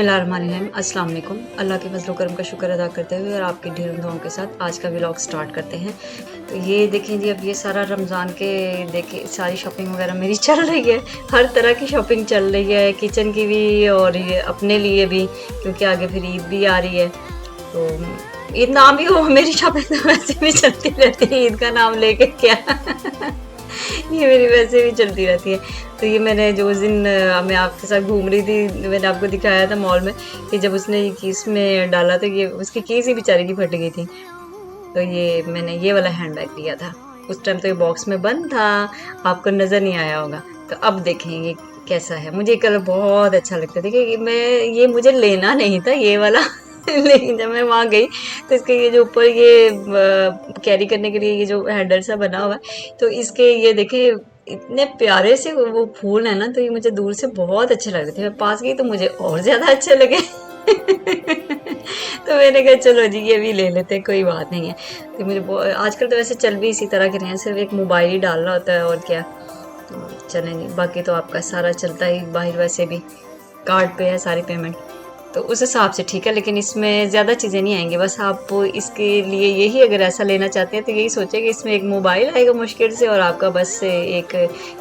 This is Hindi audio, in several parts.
बिस्मिल्लाहिर्रहमानिर्रहीम, अस्सलाम वालेकुम। अल्लाह के फज़ल व करम का शुक्र अदा करते हुए और आपकी ढेरों दुआओं के साथ आज का व्लॉग स्टार्ट करते हैं। तो ये देखें जी, अब ये सारा रमज़ान के देखिए सारी शॉपिंग वगैरह मेरी चल रही है। हर तरह की शॉपिंग चल रही है, किचन की भी और ये अपने लिए भी, क्योंकि आगे फिर ईद भी आ रही है। तो ईद ना भी हो, मेरी शॉपिंग तो वैसे भी चलती रहती है, ईद का नाम लेके क्या ये मेरी वैसे भी चलती रहती है। तो ये मैंने जो उस दिन मैं आपके साथ घूम रही थी, मैंने आपको दिखाया था मॉल में कि जब उसने ये कीस में डाला तो ये उसकी कीस ही बेचारी की फट गई थी। तो ये मैंने ये वाला हैंड बैग लिया था। उस टाइम तो ये बॉक्स में बंद था, आपको नज़र नहीं आया होगा। तो अब देखें ये कैसा है। मुझे ये कलर बहुत अच्छा लगता है। देखिए मैं ये मुझे लेना नहीं था ये वाला लेकिन जब मैं वहाँ गई तो इसके ये जो ऊपर ये कैरी करने के लिए ये जो हैंडल सा बना हुआ है, तो इसके ये देखिए इतने प्यारे से वो फूल है ना, तो ये मुझे दूर से बहुत अच्छे लग रहे थे। मैं पास गई तो मुझे और ज़्यादा अच्छे लगे तो मैंने कहा चलो जी ये भी ले लेते हैं, कोई बात नहीं है। तो मुझे आजकल तो वैसे चल भी इसी तरह के रहे हैं, सिर्फ एक मोबाइल ही डालना होता है और क्या। तो चलें जी, बाकी तो आपका सारा चलता ही बाहर, वैसे भी कार्ड पे है सारी पेमेंट, तो उस हिसाब से ठीक है। लेकिन इसमें ज़्यादा चीज़ें नहीं आएंगी, बस आप इसके लिए यही अगर ऐसा लेना चाहते हैं तो यही सोचें कि इसमें एक मोबाइल आएगा मुश्किल से, और आपका बस एक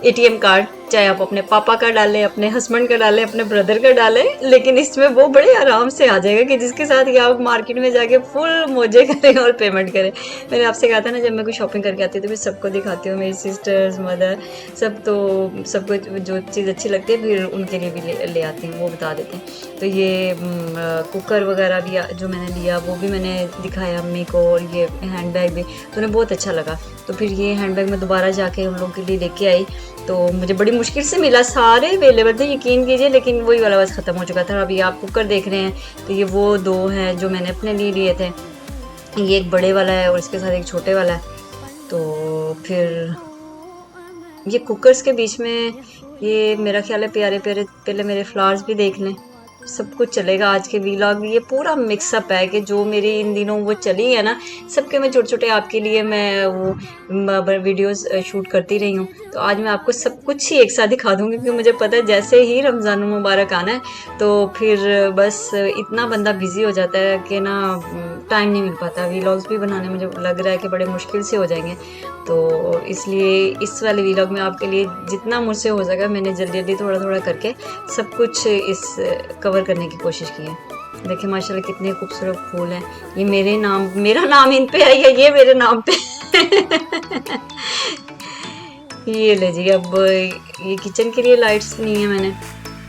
एटीएम कार्ड, चाहे आप अपने पापा का डालें, अपने हस्बैंड का डालें, अपने ब्रदर का डालें, लेकिन इसमें वो बड़े आराम से आ जाएगा कि जिसके साथ कि आप मार्केट में जाके फुल मौजे करें और पेमेंट करें। मैंने आपसे कहा था ना, जब मैं कोई शॉपिंग करके आती हूँ तो मैं सबको दिखाती हूँ, मेरी सिस्टर्स, मदर, सब। तो सबको जो चीज़ अच्छी लगती है फिर उनके लिए भी ले आती हूँ, वो बता देते हैं। तो ये कुकर वगैरह भी जो मैंने लिया वो भी मैंने दिखाया अम्मी को, और ये हैंड बैग भी तो उन्हें बहुत अच्छा लगा। तो फिर ये हैंड बैग मैं दोबारा जाके उन लोगों के लिए लेके आई, तो मुझे बड़ी मुश्किल से मिला, सारे अवेलेबल थे यकीन कीजिए, लेकिन वही वाला बस ख़त्म हो चुका था। अभी आप कुकर देख रहे हैं, तो ये वो दो हैं जो मैंने अपने लिए लिए थे। ये एक बड़े वाला है और इसके साथ एक छोटे वाला है। तो फिर ये कुकर्स के बीच में ये मेरा ख्याल है प्यारे प्यारे, पहले मेरे फ्लावर्स भी देख लें, सब कुछ चलेगा। आज के व्लॉग में ये पूरा मिक्सअप है कि जो मेरी इन दिनों वो चली है ना, सबके मैं छोटे छोटे आपके लिए मैं वो वीडियोस शूट करती रही हूँ। तो आज मैं आपको सब कुछ ही एक साथ दिखा दूँगी, क्योंकि मुझे पता है जैसे ही रमज़ान मुबारक आना है तो फिर बस इतना बंदा बिज़ी हो जाता है कि ना टाइम नहीं मिल पाता। व्लॉग्स भी बनाने मुझे लग रहा है कि बड़े मुश्किल से हो जाएंगे। तो इसलिए इस वाले व्लॉग में आपके लिए जितना मुझसे हो सका मैंने जल्दी जल्दी थोड़ा थोड़ा करके सब कुछ इस कवर करने की कोशिश की है। देखिए माशाल्लाह कितने खूबसूरत फूल हैं। ये मेरा नाम इन पे है या ये मेरे नाम पे ये ले जी। अब ये किचन के लिए लाइट्स नहीं है, मैंने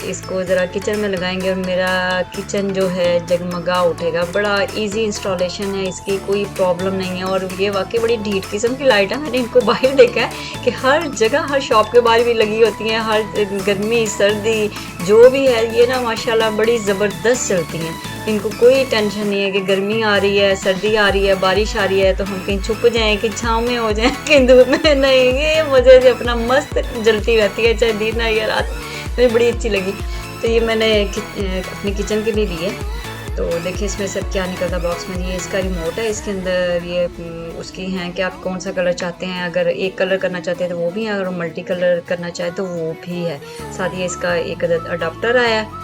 इसको ज़रा किचन में लगाएंगे और मेरा किचन जो है जगमगा उठेगा। बड़ा इजी इंस्टॉलेशन है इसकी, कोई प्रॉब्लम नहीं है। और ये वाकई बड़ी ढीठ किस्म की लाइट है। मैंने इनको बाहर देखा है कि हर जगह, हर शॉप के बाहर भी लगी होती हैं, हर गर्मी सर्दी जो भी है, ये ना माशाल्लाह बड़ी ज़बरदस्त चलती हैं। इनको कोई टेंशन नहीं है कि गर्मी आ रही है, सर्दी आ रही है, बारिश आ रही है तो हम कहीं छुप जाएं, कि छाँव में हो जाएं, कहीं धूप में नहीं। ये मज़े से अपना मस्त जलती रहती है, चाहे दिन है या रात। मुझे बड़ी अच्छी लगी। तो ये मैंने अपनी किचन के लिए ली है। तो देखिए इसमें सब क्या निकलता बॉक्स में। ये इसका रिमोट है, इसके अंदर ये उसकी हैं कि आप कौन सा कलर चाहते हैं। अगर एक कलर करना चाहते हैं तो वो भी है, अगर मल्टी कलर करना चाहे तो वो भी है। साथ ही इसका एक अडाप्टर आया है।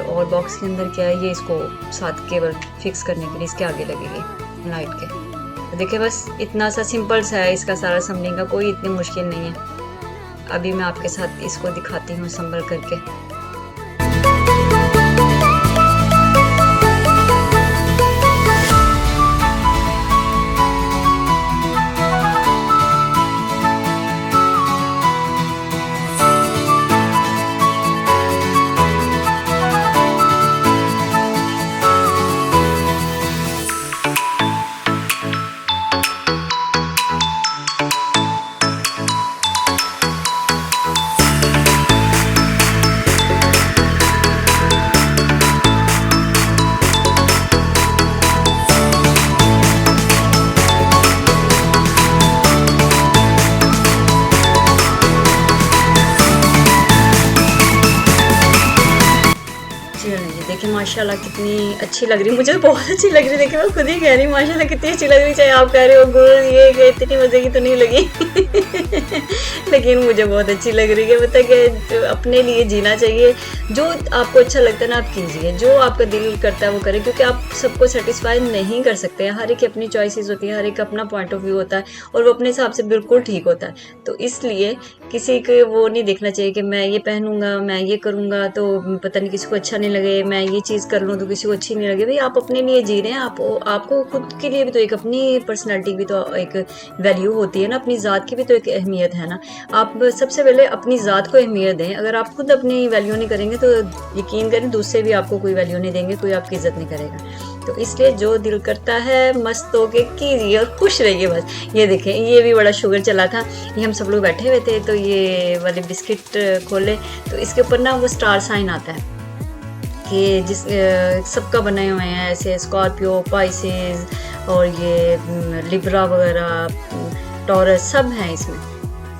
और बॉक्स के अंदर क्या है, ये इसको साथ केबल फिक्स करने के लिए इसके आगे लगेगी लाइट के। तो देखिए बस इतना सा सिंपल सा है इसका सारा संभलने का, कोई इतनी मुश्किल नहीं है। अभी मैं आपके साथ इसको दिखाती हूँ संभल करके। माशाल्लाह कितनी अच्छी लग रही, मुझे तो बहुत अच्छी लग रही, देखिए मैं खुद ही कह रही हूँ माशाल्लाह कितनी अच्छी लग रही, चाहे आप कह रहे हो गुल ये इतनी मज़े की तो नहीं लगी लेकिन मुझे बहुत अच्छी लग रही है। मतलब कि अपने लिए जीना चाहिए, जो आपको अच्छा लगता है ना आप कीजिए, जो आपका दिल करता है वो करें, क्योंकि आप सबको सेटिस्फाई नहीं कर सकते हैं। हर एक की अपनी चॉइसेस होती है, हर एक का अपना पॉइंट ऑफ व्यू होता है और वो अपने हिसाब से बिल्कुल ठीक होता है। तो इसलिए किसी को वो नहीं देखना चाहिए कि मैं ये पहनूंगा, मैं ये करूंगा तो पता नहीं किसी को अच्छा नहीं लगे, मैं ये चीज़ कर लूँ तो किसी को अच्छी नहीं लगे। भाई आप अपने लिए जी रहे हैं, आपको खुद के लिए भी तो एक अपनी पर्सनैलिटी भी तो एक वैल्यू होती है ना, अपनी ज़ात की भी तो एक अहमियत है ना। आप सबसे पहले अपनी ज़ात को अहमियत दें। अगर आप खुद अपनी वैल्यू नहीं करेंगे तो यकीन करें दूसरे भी आपको कोई वैल्यू नहीं देंगे, कोई आपकी इज्जत नहीं करेगा। तो इसलिए जो दिल करता है मस्त होके कीजिए और खुश रहिए बस। ये देखें, ये भी बड़ा शुगर चला था, ये हम सब लोग बैठे हुए थे तो ये वाले बिस्किट खोले तो इसके ऊपर ना वो स्टार साइन आता है कि जिस सबका बने हुए हैं, ऐसे स्कॉर्पियो, पाइसेस और ये लिब्रा वगैरह, टॉरस सब हैं इसमें।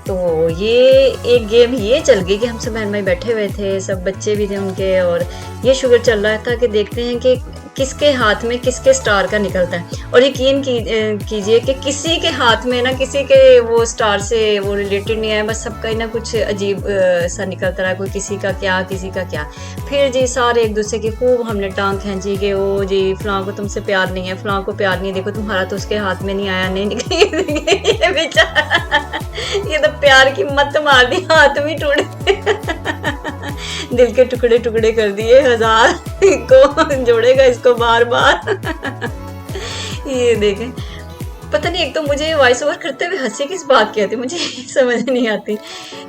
तो ये एक गेम ये चल गई कि हम सब बहन भाई बैठे हुए थे, सब बच्चे भी थे उनके, और ये शुगर चल रहा था कि देखते हैं कि किसके हाथ में किसके स्टार का निकलता है। और यकीन कीजिए कि किसी के हाथ में ना किसी के वो स्टार से वो रिलेटेड नहीं है, बस सबका ही ना कुछ अजीब सा निकलता रहा, कोई किसी का क्या किसी का क्या। फिर जी सारे एक दूसरे की खूब हमने टांग खींची कि ओ जी फलां को तुमसे प्यार नहीं है, फलां को प्यार नहीं है, देखो तुम्हारा तो उसके हाथ में नहीं आया, नहीं निकली ये बेचारा ये तो प्यार की मत मार दी, हाथ भी टूटे दिल के टुकड़े टुकड़े कर दिए, 1000 को जोड़ेगा इसको बार बार ये देखें, पता नहीं, एक तो मुझे वॉइस ओवर करते हुए हंसी किस बात की आती मुझे समझ नहीं आती।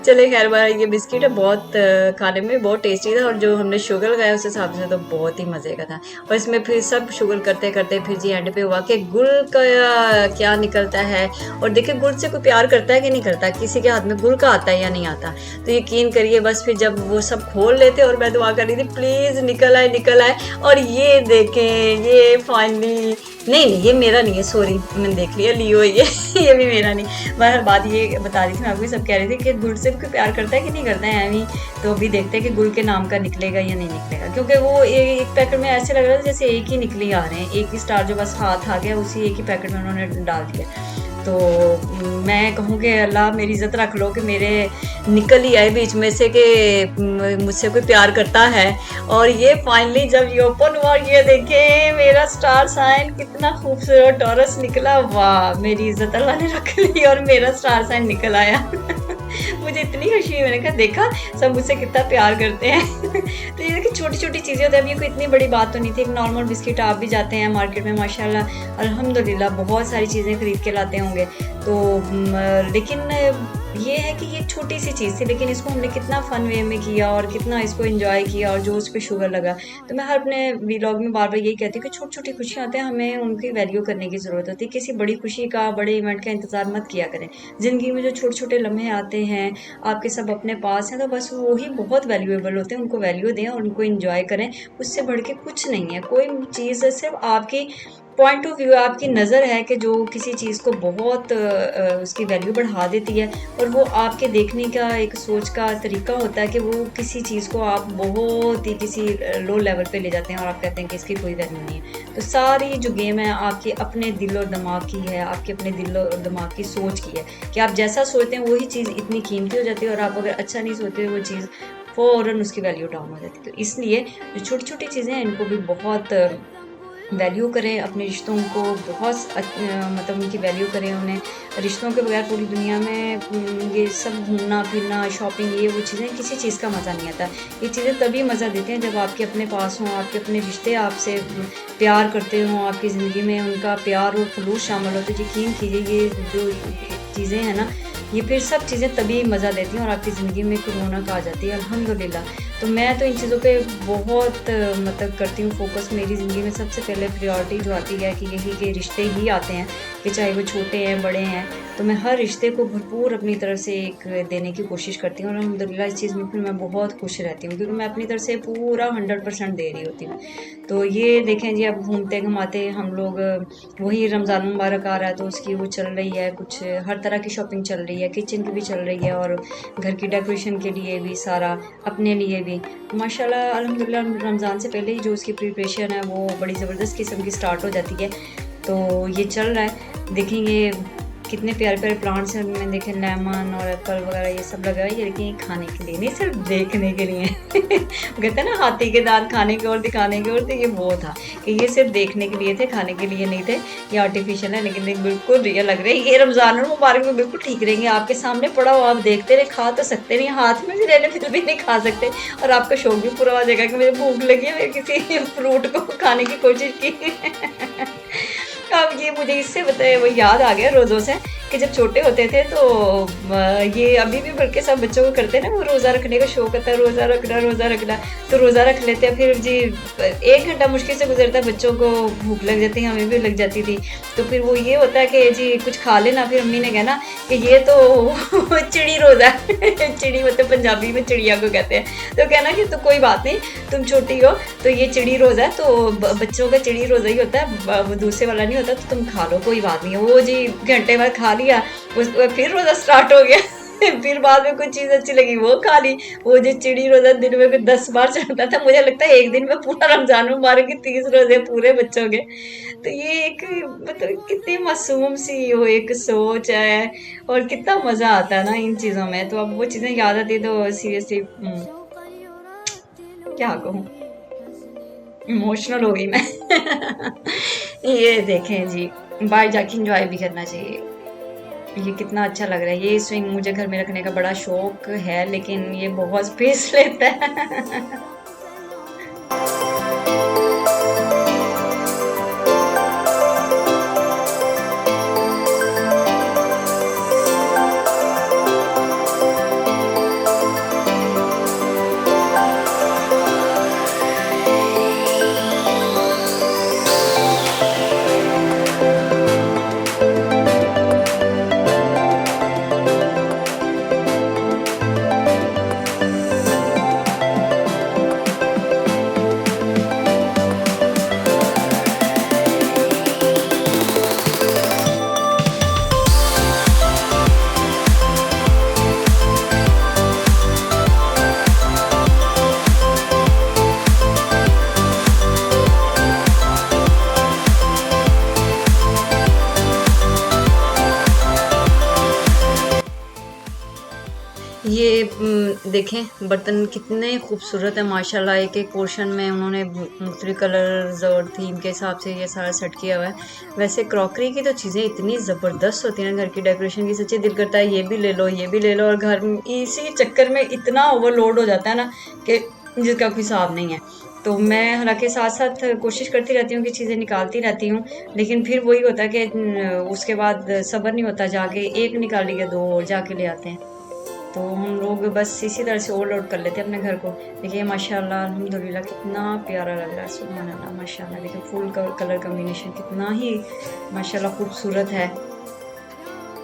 चले खैर बार, ये बिस्किट है बहुत खाने में बहुत टेस्टी था, और जो हमने शुगर लगाया उस हिसाब से तो बहुत ही मज़े का था। और इसमें फिर सब शुगर करते करते फिर जी एंड पे हुआ कि गुल का क्या निकलता है। और देखिए गुल से कोई प्यार करता है कि नहीं करता, किसी के हाथ में गुल का आता है या नहीं आता। तो यकीन करिए बस फिर जब वो सब खोल लेते और मैं दुआ कर रही थी प्लीज़ निकल आए निकल आए, और ये देखें ये फाइनली नहीं ये मेरा नहीं है, सॉरी मैंने देख लिया लियो ये भी मेरा नहीं। बहर बात ये बता रही थी मैं आपको, सब कह रहे थे कि गुल से कोई प्यार करता है कि नहीं करता है एमी। तो अभी देखते हैं कि गुल के नाम का निकलेगा या नहीं निकलेगा, क्योंकि वो एक पैकेट में ऐसे लग रहा था जैसे एक ही निकली आ रहे हैं, एक ही स्टार जो बस हाथ आ गया उसी एक ही पैकेट में उन्होंने डाल दिया। तो मैं कहूँ कि अल्लाह मेरी इज़्ज़त रख लो कि मेरे निकल ही आए बीच में से कि मुझसे कोई प्यार करता है। और ये फाइनली जब ये ओपन हुआ, ये देखें मेरा स्टार साइन कितना खूबसूरत टॉरस निकला, वाह मेरी इज़्ज़त अल्लाह ने रख ली और मेरा स्टार साइन निकल आया मुझे इतनी खुशी हुई, मैंने कहा देखा सब मुझसे कितना प्यार करते हैं तो ये देखिए छोटी छोटी चीज़ें होती हैं। अब ये कोई इतनी बड़ी बात तो नहीं थी, एक नॉर्मल बिस्किट, आप भी जाते हैं मार्केट में माशाल्लाह अल्हम्दुलिल्लाह बहुत सारी चीज़ें खरीद के लाते होंगे तो लेकिन ये है कि ये छोटी सी चीज़ थी, लेकिन इसको हमने कितना फ़न वे में किया और कितना इसको एंजॉय किया, और जो उस पर शुगर लगा। तो मैं हर अपने व्लॉग में बार बार यही कहती हूँ कि छोटी छोटी खुशियाँ आती हैं, हमें उनकी वैल्यू करने की ज़रूरत होती है। किसी बड़ी खुशी का, बड़े इवेंट का इंतज़ार मत किया करें। ज़िंदगी में जो छोटे छोटे लम्हे आते हैं आपके सब अपने पास हैं, तो बस वही बहुत वैल्यूएबल होते हैं, उनको वैल्यू दें और उनको इंजॉय करें। उससे बढ़ के कुछ नहीं है, कोई चीज़ सिर्फ आपकी पॉइंट ऑफ व्यू, आपकी नज़र है कि जो किसी चीज़ को बहुत उसकी वैल्यू बढ़ा देती है, और वो आपके देखने का एक सोच का तरीका होता है कि वो किसी चीज़ को आप बहुत ही किसी लो लेवल पे ले जाते हैं और आप कहते हैं कि इसकी कोई वैल्यू नहीं है। तो सारी जो गेम है आपके अपने दिल और दिमाग की है, आपके अपने दिल और दिमाग की सोच की है कि आप जैसा सोचते हैं वही चीज़ इतनी कीमती हो जाती है, और आप अगर अच्छा नहीं सोचते वो चीज़ फ़ौरन उसकी वैल्यू डाउन हो जाती है। तो इसलिए जो छोटी छोटी चीज़ें हैं इनको भी बहुत वैल्यू करें, अपने रिश्तों को बहुत मतलब उनकी वैल्यू करें। उन्हें रिश्तों के बगैर पूरी दुनिया में ये सब घूमना फिरना शॉपिंग ये वो चीज़ें किसी चीज़ का मज़ा नहीं आता। ये चीज़ें तभी मज़ा देते हैं जब आपके अपने पास हों, आपके अपने रिश्ते आपसे प्यार करते हों, आपकी ज़िंदगी में उनका प्यार और खलूस शामिल हो। तो यकीन कीजिए ये जो चीज़ें हैं ना, ये फिर सब चीज़ें तभी मज़ा देती हैं और आपकी ज़िंदगी में एक रौनक आ जाती है अल्हम्दुलिल्लाह। तो मैं तो इन चीज़ों पे बहुत मतलब करती हूँ फोकस। मेरी ज़िंदगी में सबसे पहले प्रायोरिटी जो आती है कि यही के रिश्ते ही आते हैं कि चाहे वो छोटे हैं बड़े हैं, तो मैं हर रिश्ते को भरपूर अपनी तरफ से एक देने की कोशिश करती हूँ, और अल्हम्दुलिल्लाह इस चीज़ में फिर मैं बहुत खुश रहती हूँ, क्योंकि मैं अपनी तरफ से पूरा 100% दे रही होती हूँ। तो ये देखें जी, अब घूमते घुमाते हम लोग वही रमज़ान मुबारक आ रहा है, तो उसकी वो चल रही है, कुछ हर तरह की शॉपिंग चल रही है, किचन की भी चल रही है और घर की डेकोरेशन के लिए भी सारा, अपने लिए भी। माशाल्लाह अल्हम्दुलिल्लाह रमज़ान से पहले ही जो उसकी प्रिपरेशन है वो बड़ी ज़बरदस्त किस्म की स्टार्ट हो जाती है। तो ये चल रहा है, देखेंगे कितने प्यारे प्यारे प्लांट्स हैं उनमें, देखें लेमन और एप्पल वगैरह ये सब लगा है, ये लेकिन ये खाने के लिए नहीं, सिर्फ देखने के लिए कहते हैं ना हाथी के दांत खाने के और दिखाने के और, तो ये वो था कि ये सिर्फ देखने के लिए थे, खाने के लिए नहीं थे। ये आर्टिफिशियल है लेकिन ये बिल्कुल रियल लग रहे हैं। ये रमज़ान और मुबारक में बिल्कुल ठीक रहेंगे, आपके सामने पड़ा हो, आप देखते रहे, खा तो सकते नहीं, हाथ में भी ले ले फिर भी नहीं खा सकते, और आपका शौक भी पूरा हो जाएगा कि मुझे भूख लगी है, मैं किसी फ्रूट को खाने की कोशिश की अब ये मुझे इससे बताए वो याद आ गया रोज़ों से, कि जब छोटे होते थे तो ये अभी भी बल्कि सब बच्चों को करते हैं ना, वो रोज़ा रखने का शौक होता है, रोज़ा रखना रोज़ा रखना, तो रोज़ा रख लेते हैं, फिर जी 1 घंटा मुश्किल से गुजरता है, बच्चों को भूख लग जाती है, हमें भी लग जाती थी, तो फिर वो ये होता है कि जी कुछ खा लेना, फिर अम्मी ने कहना कि ये तो चिड़ी रोज़ा चिड़ी मतलब पंजाबी में चिड़िया को कहते हैं, तो कहना कि तो कोई बात नहीं, तुम छोटी हो तो ये चिड़ी रोज़ा है, तो बच्चों का चिड़ी रोज़ा ही होता है, वो दूसरे वाला नहीं होता, तो तुम खा लो कोई बात नहीं है। वो जी घंटे बाद खा लिया, फिर रोज़ा स्टार्ट हो गया फिर बाद में कुछ चीज़ अच्छी लगी वो खा ली। वो जो चिड़ी रोज़ा दिन में कुछ 10 बार चलता था, मुझे लगता है एक दिन में पूरा रमज़ान मुबारक की 30 रोज़े पूरे बच्चों के। तो ये एक मतलब कितनी मासूम सी वो एक सोच है, और कितना मज़ा आता है ना इन चीज़ों में। तो अब वो चीज़ें याद आती तो सीरियसली क्या कहूँ, इमोशनल हो गई मैं ये देखें जी, बाहर जाके इंजॉय भी करना चाहिए। ये कितना अच्छा लग रहा है, ये स्विंग मुझे घर में रखने का बड़ा शौक है, लेकिन ये बहुत स्पेस लेता है ये देखें बर्तन कितने खूबसूरत है माशाल्लाह, एक एक पोर्शन में उन्होंने मुख्तलिफ कलर्स और थीम के हिसाब से ये सारा सेट किया हुआ है। वैसे क्रॉकरी की तो चीज़ें इतनी ज़बरदस्त होती हैं ना घर की डेकोरेशन की, सच्ची दिल करता है ये भी ले लो ये भी ले लो, और घर इसी चक्कर में इतना ओवरलोड हो जाता है ना कि जिसका कोई हिसाब नहीं है। तो मैं हालांकि साथ साथ कोशिश करती रहती हूँ कि चीज़ें निकालती रहती हूँ, लेकिन फिर वही होता है कि उसके बाद सब्र नहीं होता, जाके एक निकाल लिया दो और जाके ले आते हैं। तो हम लोग बस इसी तरह से ओवरलोड कर लेते हैं अपने घर को। देखिए माशाल्लाह अल्हम्दुलिल्लाह कितना प्यारा लग रहा है, सुभान अल्लाह माशाल्लाह। देखिए फुल कलर कम्बिनेशन कितना ही माशाल्लाह खूबसूरत है,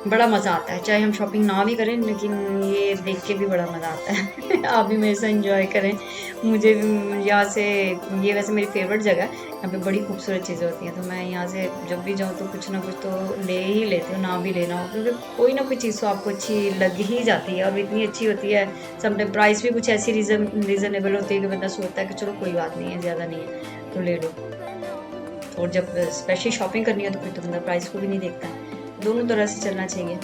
बड़ा मज़ा आता है। चाहे हम शॉपिंग ना भी करें, लेकिन ये देख के भी बड़ा मज़ा आता है आप भी मेरे साथ एंजॉय करें। मुझे यहाँ से, ये वैसे मेरी फेवरेट जगह है, यहाँ पे बड़ी खूबसूरत चीज़ें होती हैं, तो मैं यहाँ से जब भी जाऊँ तो कुछ ना कुछ तो ले ही लेती हूँ, ना भी लेना हो, क्योंकि कोई ना कोई चीज़ तो आपको अच्छी लग ही जाती है, और इतनी अच्छी होती है। समटाइम प्राइस भी कुछ ऐसी रीज़नेबल होती है कि बंदा सोचता है कि चलो कोई बात नहीं है, ज़्यादा नहीं है तो ले लो। और जब स्पेशली शॉपिंग करनी है तो फिर तो बंदा प्राइस को भी नहीं देखता है। दोनों तरह से चलना चाहिए।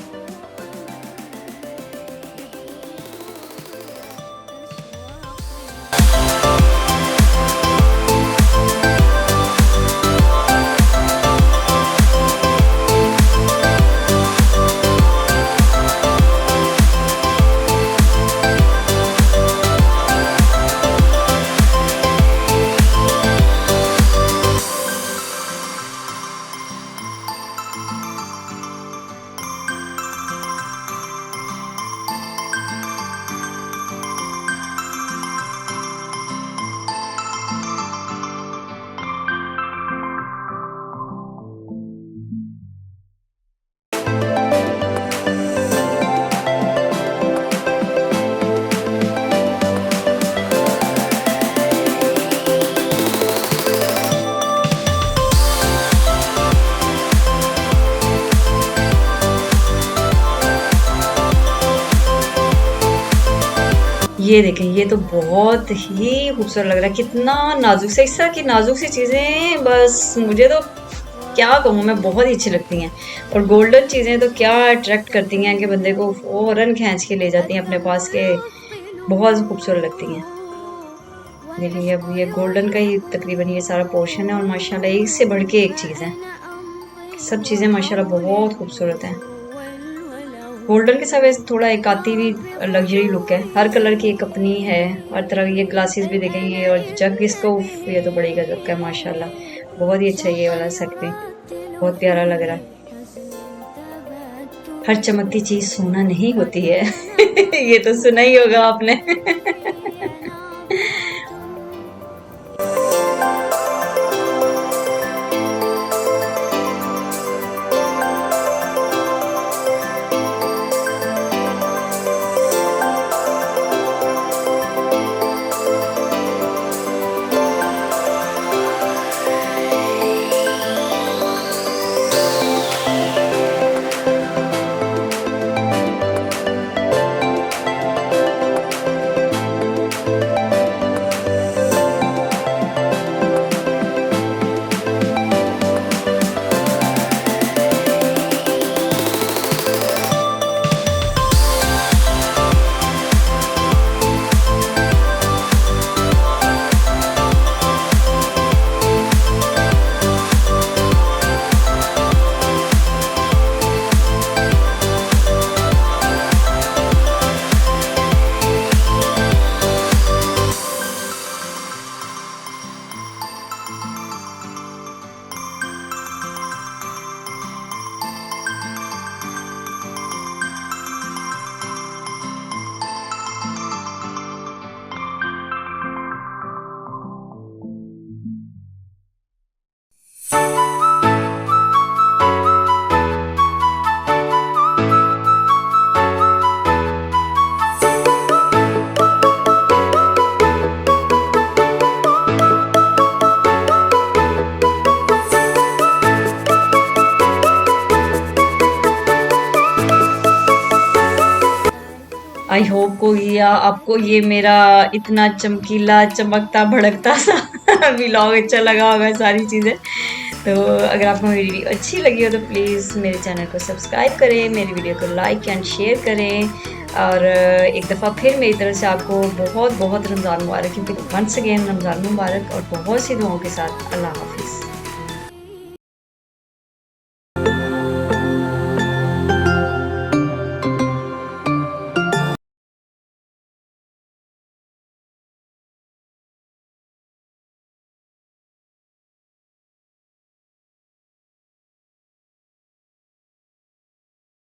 ये देखें, ये तो बहुत ही खूबसूरत लग रहा है, कितना नाजुक से, इस तरह की नाजुक सी चीज़ें बस मुझे तो क्या कहूँ मैं, बहुत ही अच्छी लगती हैं। और गोल्डन चीज़ें तो क्या अट्रैक्ट करती हैं कि बंदे को फ़ौरन खींच के ले जाती हैं अपने पास के, बहुत खूबसूरत लगती हैं। देखिए अब ये गोल्डन का ही तकरीबन ये सारा पोर्शन है और माशाल्लाह एक से बढ़ के एक चीज़ है, सब चीज़ें माशाल्लाह बहुत खूबसूरत हैं। गोल्डन के साथ वैसे थोड़ा एक आती भी लग्जरी लुक है, हर कलर की एक अपनी है, हर तरह की ये ग्लासेस भी देखेंगे और जग इसको, ये तो बड़ी गजब का है माशाल्लाह, बहुत ही अच्छा ये वाला सेट भी, बहुत प्यारा लग रहा है। हर चमकती चीज सोना नहीं होती है। ये तो सुना ही होगा आपने। आई होप को या आपको ये मेरा इतना चमकीला चमकता भड़कता सा व्लॉग अच्छा लगा होगा, सारी चीज़ें। तो अगर आपको मेरी वीडियो अच्छी लगी हो तो प्लीज़ मेरे चैनल को सब्सक्राइब करें, मेरी वीडियो को लाइक एंड शेयर करें, और एक दफ़ा फिर मेरी तरफ से आपको बहुत बहुत रमज़ान मुबारक, क्योंकि वंस अगेन रमज़ान मुबारक, और बहुत सी दुआओं के साथ अल्लाह हाफिज़।